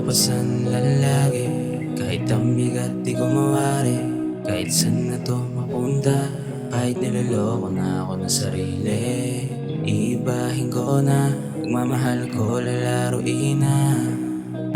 kalampasan lang lagi. Kahit ang bigat di ko mawari, kahit saan na to mapunta. Kahit niloloko na ako ng sarili, iibahin ko na. Pagmamahal ko lalaruin na.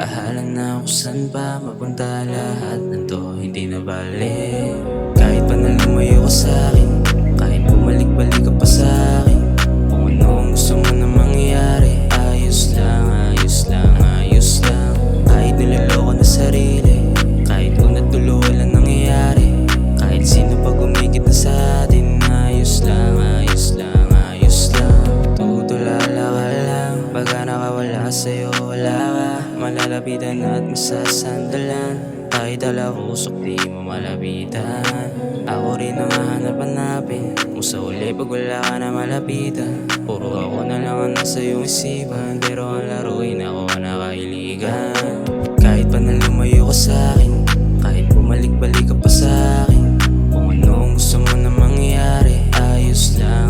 Ahala na kung saan pa mapunta lahat ng to, hindi na bale. Kahit pa na lumayo ka sa'kin, kahit bumalik-balik ka pa sa'kin, kung ano ang gusto mo na mangyari, ayos lang, ayos lang, ayos lang. Kahit niloloko na sarili, kahit kung natulo walang nangyayari, kahit sino pa gumigit na sa atin, ayos lang, ayos lang, ayos lang. Tutulala ka lang, pagka nakawala sa'yo wala ka, malalapitan at masasandalan. Kahit alakusok di mo malapitan, ako rin ang hahanap-hanapin mo sa uli pag wala ka na malapitan. Puro ako na lang ang nasa iyong isipan, pero ang laruin ako ang nakailigan. Kahit pa na lumayo ka sa'kin, kahit bumalik-balik ka pa sa'kin, kung ano ang gusto mo na mangyari, ayos lang,